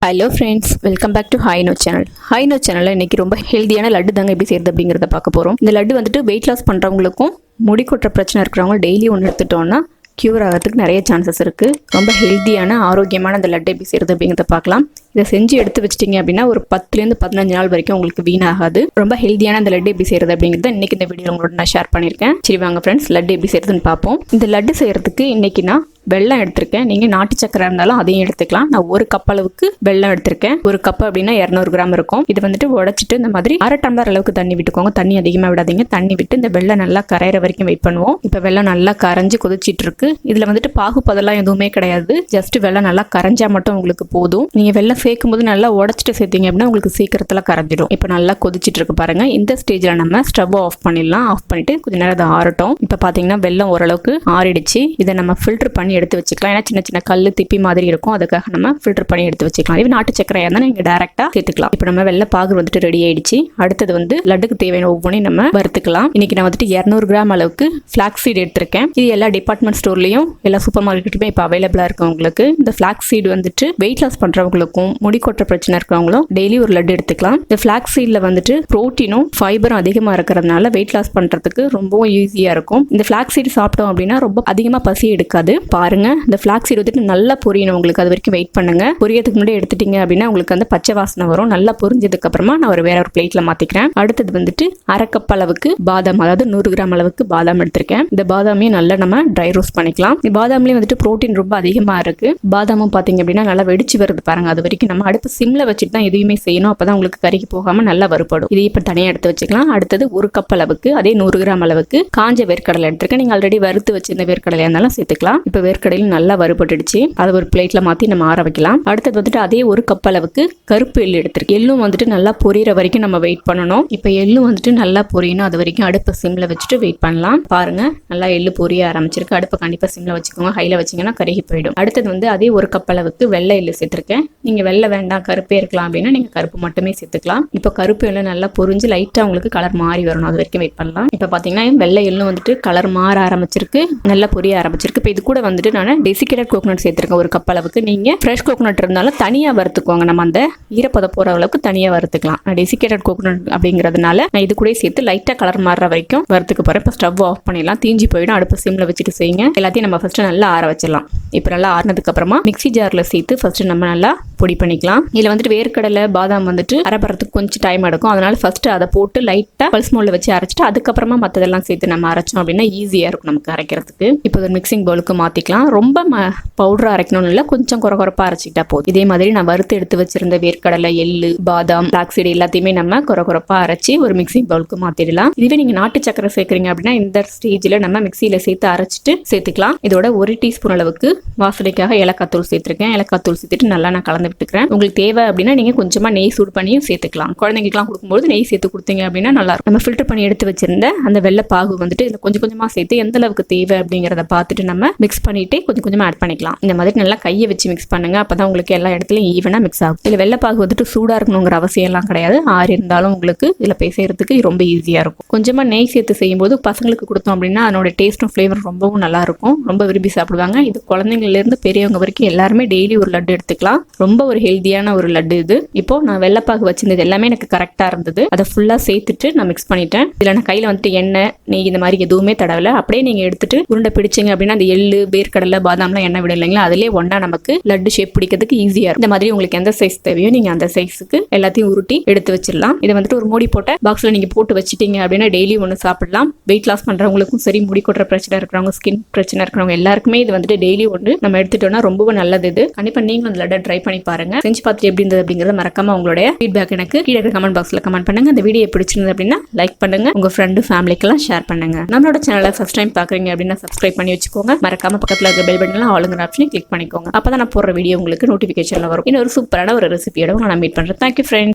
Hello friends, welcome back to ஹைனோ channel. ஹைனோ சேனலில் இன்றைக்கி ரொம்ப ஹெல்த்தியான லட்டு தாங்க எப்படி செய்கிறது அப்படிங்கிறத பார்க்க போகிறோம். இந்த லட்டு வந்துட்டு வெயிட் லாஸ் பண்ணுறவங்களுக்கும் முடி கொட்டுற பிரச்சனை இருக்கிறவங்க டெய்லி ஒன்று எடுத்துட்டோன்னா க்யூர் ஆகிறதுக்கு நிறைய சான்சஸ் இருக்குது. ரொம்ப ஹெல்த்தியான ஆரோக்கியமான இந்த லட்டு எப்படி செய்கிறது அப்படிங்கிறத பார்க்கலாம். இதை செஞ்சு எடுத்து வச்சிட்டிங்க அப்படின்னா ஒரு 10லேருந்து 15 நாள் வரைக்கும் உங்களுக்கு வீணாகாது. ரொம்ப ஹெல்த்தியான இந்த லட்டு எப்படி செய்கிறது அப்படிங்கிறத இன்றைக்கி இந்த வீடியோ உங்களோட நான் ஷேர் பண்ணியிருக்கேன். சரி வாங்க ஃப்ரெண்ட்ஸ், லட்டு எப்படி செய்கிறதுன்னு பார்ப்போம். இந்த லட்டு செய்கிறதுக்கு இன்றைக்கி நான் வெல்லம் எடுத்திருக்கேன். நீங்கள் நாட்டு சக்கரை இருந்தாலும் அதையும் எடுத்துக்கலாம். நான் ஒரு கப் அளவுக்கு வெல்லம் எடுத்திருக்கேன். ஒரு கப் அப்படின்னா 200 கிராம் இருக்கும். இது வந்துட்டு உடைச்சிட்டு இந்த மாதிரி அரை டம்ளர் அளவுக்கு தண்ணி விட்டுக்கோங்க. தண்ணி அதிகமாக விடாதீங்க. தண்ணி விட்டு இந்த வெல்லம் நல்லா கரையிற வரைக்கும் வெயிட் பண்ணுவோம். இப்போ வெல்லம் நல்லா கரைஞ்சி கொதிச்சிட்டு இருக்கு. இதில் வந்துட்டு பாகுபதெல்லாம் எதுவுமே கிடையாது. ஜஸ்ட் வெல்லம் நல்லா கரைஞ்சா மட்டும் உங்களுக்கு போதும். நீங்கள் வெல்லம் சேர்க்கும் போது நல்லா உடைச்சிட்டு சேர்த்தீங்க அப்படின்னா உங்களுக்கு சீக்கிரத்தில் கரைஞ்சிடும். இப்போ நல்லா கொதிச்சிட்டு இருக்கு பாருங்க. இந்த ஸ்டேஜில் நம்ம ஸ்டவ் ஆஃப் பண்ணிடலாம். ஆஃப் பண்ணிட்டு கொஞ்ச நேரம் அதை ஆறட்டும். இப்போ பார்த்தீங்கன்னா வெல்லம் ஓரளவுக்கு ஆறிடுச்சு. இதை நம்ம ஃபில்டர் பண்ணி எடுத்து வச்சுக்கலாம். ஏன்னா சின்ன சின்ன கல் திப்பி மாதிரி இருக்கும். அதுக்காக நம்ம ஃபில்டர் பண்ணி எடுத்து வச்சுக்கலாம். இது நாட்டு சக்கரையாக இருந்தால் நீங்கள் டேரெக்டாக சேர்த்துக்கலாம். இப்போ நம்ம வெள்ளை பாகு வந்துட்டு ரெடி ஆயிடுச்சு. அடுத்தது வந்து லட்டுக்கு தேவையான ஒவ்வொன்றையும் நம்ம வறுத்துக்கலாம். இன்னைக்கு நான் வந்துட்டு 200 கிராம் அளவுக்கு ஃபிளாக்ஸ் சீட் எடுத்திருக்கேன். இது எல்லா டிபார்ட்மெண்ட் ஸ்டோர்லையும் எல்லா சூப்பர் மார்க்கெட்டுமே இப்போ அவைலபிளாக இருக்கும். உங்களுக்கு இந்த ஃபிளாக்ஸ் சீட் வந்துட்டு வெயிட் லாஸ் பண்ணுறவங்களுக்கும் முடி கொட்டுற பிரச்சனை இருக்கிறவங்களும் டெய்லி ஒரு லட்டு எடுத்துக்கலாம். இந்த ஃபிளாக்ஸ் சீட்ல வந்துட்டு புரோட்டீனும் ஃபைபரும் அதிகமாக இருக்கிறதுனால வெயிட் லாஸ் பண்ணுறதுக்கு ரொம்பவும் ஈஸியாக இருக்கும். இந்த ஃபிளாக்ஸ் சீட் சாப்பிட்டோம் அப்படின்னா ரொம்ப அதிகமாக பசி எடுக்காது. பாருங்க, இந்த ஃபிளாக்ஸ் சீட் வந்துட்டு நல்லா பொரியணும். உங்களுக்கு அது வரைக்கும் வெயிட் பண்ணுங்க. பொரியதுக்கு முன்னாடி எடுத்துட்டீங்க அப்படின்னா உங்களுக்கு அந்த பச்சை வாசனை வரும். நல்லா பொரிஞ்சதுக்கு அப்புறமா நான் வேற ஒரு பிளேட்ல மாத்திக்கிறேன். அடுத்தது வந்துட்டு அரை கப் அளவுக்கு பாதாம், அதாவது 100 கிராம் அளவுக்கு பாதாம் எடுத்திருக்கேன். இந்த பாதாமையும் நல்லா நம்ம ட்ரை ரோஸ்ட் பண்ணிக்கலாம். இந்த பாதாம்லயும் வந்துட்டு புரோட்டீன் ரொம்ப அதிகமா இருக்கு. பாதாமும் பாத்தீங்க அப்படின்னா நல்லா வெடிச்சு வருது பாருங்க. அது வரைக்கும் நம்ம அடுப்பு சிம்ல வச்சுட்டு தான் எதுவுமே செய்யணும். அப்பதான் உங்களுக்கு கறிக்கு போகாம நல்லா வறுபடும். இதை இப்ப தனியா எடுத்து வச்சுக்கலாம். அடுத்தது ஒரு கப் அளவுக்கு அதே 100 கிராம் அளவுக்கு காஞ்ச வேர்க்கடலை எடுத்திருக்கேன். நீங்க ஆல்ரெடி வறுத்து வச்சிருந்த வேர்க்கடலை இருந்தாலும் சேர்த்துக்கலாம். இப்ப வேர்க்கடலையும் நல்லா வறுபட்டுடுச்சு. அதை ஒரு பிளேட்ல மாத்தி நம்ம ஆற வைக்கலாம். அடுத்தது வந்துட்டு அதே ஒரு கப் அளவுக்கு கருப்பு எள்ளு எடுத்திருக்கேன். எள்ளும் வந்துட்டு நல்லா பொரியிற வரைக்கும் நம்ம வெயிட் பண்ணணும். இப்ப எள்ளும் வந்துட்டு நல்லா பொரியணும். அது வரைக்கும் அடுப்பை சிம்ல வச்சுட்டு வெயிட் பண்ணலாம். பாருங்க, நல்லா எள்ளு பொரிய ஆரம்பிச்சிருக்கு. அடுப்பை கண்டிப்பா சிம்ல வச்சுக்கோங்க. ஹைல வச்சீங்கன்னா கருகி போயிடும். அடுத்தது வந்து அதே ஒரு கப் அளவுக்கு வெள்ளை எள்ளு சேர்த்திருக்கேன். நீங்க வெள்ளை வேண்டாம் கருப்பே இருக்கலாம் அப்படின்னா நீங்க கருப்பு மட்டுமே சேர்த்துக்கலாம். இப்போ கருப்பு எள்ளு நல்லா பொரிஞ்சு லைட்டா உங்களுக்கு கலர் மாறி வரணும். அது வரைக்கும் வெயிட் பண்ணலாம். இப்ப பாத்தீங்கன்னா வெள்ளை எள்ளும் வந்துட்டு கலர் மாற ஆரம்பிச்சிருக்கு. நல்லா பொரிய ஆரம்பிச்சிருக்கு. இப்போ இது கூட வந்துட்டு நான் டெசிகேட்டட் கோகனட் சேர்த்திருக்கேன். ஒரு கப் அளவுக்கு. நீங்க ஃப்ரெஷ் கோகனட் இருந்தாலும் தனியா வறுத்துக்கோங்க. நம்ம அந்த ஈரப்பதம் போற அளவுக்கு தனியா வறுத்துக்கலாம். நான் டெசிகேட்டட் கோகனட் அப்படிங்கிறதுனால நான் இது கூட சேர்த்து லைட்டா கலர் மாறுற வரைக்கும் வறுத்துக்க போறேன். இப்போ ஸ்டவ் ஆஃப் பண்ணிடலாம். தீஞ்சி போயிடும். அடுப்பு சிம்ல வச்சுட்டு செய்யுங்க. எல்லாத்தையும் நம்ம ஃபர்ஸ்ட் நல்லா ஆற வச்சிடலாம். இப்போ நல்லா ஆறினதுக்கு அப்புறமா மிக்ஸி ஜார்ல சேர்த்து ஃபர்ஸ்ட் நம்ம நல்லா பொடி பண்ணிக்கலாம். இதுல வந்துட்டு வேர்க்கடலை பாதாம் வந்துட்டு அரைப்பறதுக்கு கொஞ்சம் டைம் எடுக்கும். அதனால ஃபர்ஸ்ட் அதை போட்டு லைட்டா பல்ஸ் மோட்ல வச்சு அரைச்சிட்டு அதுக்கப்புறமா மற்றதெல்லாம் சேர்த்து நம்ம அரைச்சோம் அப்படின்னா ஈஸியா இருக்கும் நமக்கு அரைக்கிறதுக்கு. இப்போ ஒரு மிக்சிங் பவுலுக்கு மாத்திக்கலாம். ரொம்ப பவுடர் அரைக்கணும்னு இல்லை, கொஞ்சம் குறகுறப்பா அரைச்சிக்கிட்டா போதும். இதே மாதிரி நான் வறுத்து எடுத்து வச்சிருந்த வேர்க்கடலை எள்ளு பாதாம் பிளாக்ஸீடு எல்லாத்தையுமே நம்ம குறகுறப்பா அரைச்சி ஒரு மிக்சிங் பவுலுக்கு மாத்திடலாம். இதுவே நீங்க நாட்டு சக்கரை சேர்க்குறீங்க அப்படின்னா இந்த ஸ்டேஜ்ல நம்ம மிக்சியில சேர்த்து அரைச்சிட்டு சேர்த்துக்கலாம். இதோட 1 டீஸ்பூன் அளவுக்கு வாசனைக்காக ஏலக்காய் தூள் சேர்த்திருக்கேன். ஏலக்காய் தூள் சேர்த்துட்டு நல்லா நான் கலந்து விட்டுக்கிறேன். உங்களுக்கு தேவை அப்படின்னா நீங்க கொஞ்சமா நெய் சூடு பண்ணியும் சேர்த்துக்கலாம். குழந்தைங்களுக்குலாம் கொடுக்கும்போது நெய் சேர்த்து கொடுத்தீங்க அப்படின்னா நல்லா இருக்கும். நம்ம ஃபில்டர் பண்ணி எடுத்து வச்சிருந்த அந்த வெள்ளை பாகு வந்துட்டு இதுல கொஞ்சம் கொஞ்சமா சேர்த்து எந்த அளவுக்கு தேவை அப்படிங்கிறத பார்த்துட்டு நம்ம மிக்ஸ் பண்ணிட்டு கொஞ்சம் கொஞ்சமா ஆட் பண்ணிக்கலாம். இந்த மாதிரி நல்லா கையை வச்சு மிக்ஸ் பண்ணுங்க. அப்பதான் உங்களுக்கு எல்லா இடத்துலயும் ஈவனா மிக்ஸ் ஆகும். இதுல வெள்ளைப்பாகு வந்துட்டு சூடா இருக்கணுங்கிற அவசியம் எல்லாம் கிடையாது. ஆறி இருந்தாலும் உங்களுக்கு இதுல செய்யறதுக்கு ரொம்ப ஈஸியா இருக்கும். கொஞ்சமா நெய் சேர்த்து செய்யும் போது பசங்களுக்கு கொடுத்தோம் அப்படின்னா அதனோட டேஸ்டும் ஃபிளேவர் ரொம்பவும் நல்லா இருக்கும். ரொம்ப விரும்பி சாப்பிடுவாங்க. இது குழந்தைங்கள்ல இருந்து பெரியவங்க வரைக்கும் எல்லாருமே டெய்லி ஒரு லட்டு எடுத்துக்கலாம். ரொம்ப ஒரு ஹெல்தியான ஒரு லட்டு இது. இப்போ நான் வெள்ளைப்பாகு வச்சிருந்தது எல்லாமே எனக்கு கரெக்டா இருந்தது. அதை ஃபுல்லா சேர்த்துட்டு நான் மிக்ஸ் பண்ணிட்டேன். இதுல நான் கையில வந்துட்டு எண்ணெய் நெய் இந்த மாதிரி எதுவுமே தடவல. அப்படியே நீங்க எடுத்துட்டு உருண்டை பிடிச்சிங்க அப்படின்னா அந்த எள்ளு வேர்க்கடலை பாதாம்லாம் எண்ணெய் விட இல்லைங்களா, அதுலேயே ஒன்னா நமக்கு லட்டு ஷேப் பிடிக்கிறதுக்கு ஈஸியா இருக்கும். இந்த மாதிரி உங்களுக்கு எந்த சைஸ் தேவையோ நீங்க அந்த சைஸுக்கு எல்லாத்தையும் உருட்டி எடுத்து வச்சிடலாம். இதை வந்துட்டு ஒரு மூடி போட்ட பாக்ஸ்ல நீங்க போட்டு வச்சிட்டீங்க அப்படின்னா டெய்லி ஒன்று சாப்பிடலாம். வெயிட் லாஸ் பண்றவங்களுக்கும் சரி, முடி கொட்டுற பிரச்சனை இருக்கிறவங்க, ஸ்கின் பிரச்சனை இருக்கிறவங்க எல்லாருக்குமே இது வந்துட்டு டெய்லி ஒன்று நம்ம எடுத்துட்டோம்னா ரொம்பவும் நல்லது. இது கண்டிப்பா நீங்களும் அந்த லட்டை ட்ரை பண்ணி பாருங்க. செஞ்சு பார்த்துட்டு எப்படி இருந்தது அப்படிங்கறத மறக்காம உங்களுடைய ஃபீட்பேக் எனக்கு கீழே கமெண்ட் பாக்ஸ்ல கமெண்ட் பண்ணுங்க. இந்த வீடியோ பிடிச்சிருந்தது அப்படின்னா லைக் பண்ணுங்க. உங்க ஃப்ரெண்டு ஃபேமிலிக்கெல்லாம் ஷேர் பண்ணுங்க. நம்மளோட சேனலை ஃபர்ஸ்ட் டைம் பாக்குறீங்க அப்படின்னா சப்ஸ்கிரைப் பண்ணி வச்சுக்கோங்க. மறக்காம பக்கத்துல இருக்க பெல் பட்டன்ல ஆளுங்கிற ஆப்ஷனை கிளிக் பண்ணிக்கோங்க. அப்பதான் நான் போடுற வீடியோ உங்களுக்கு நோட்டிபிகேஷன்ல வரும். இன்னொரு சூப்பரான ஒரு ரெசிபியோட நான் மீட் பண்றேன். Thank you friends.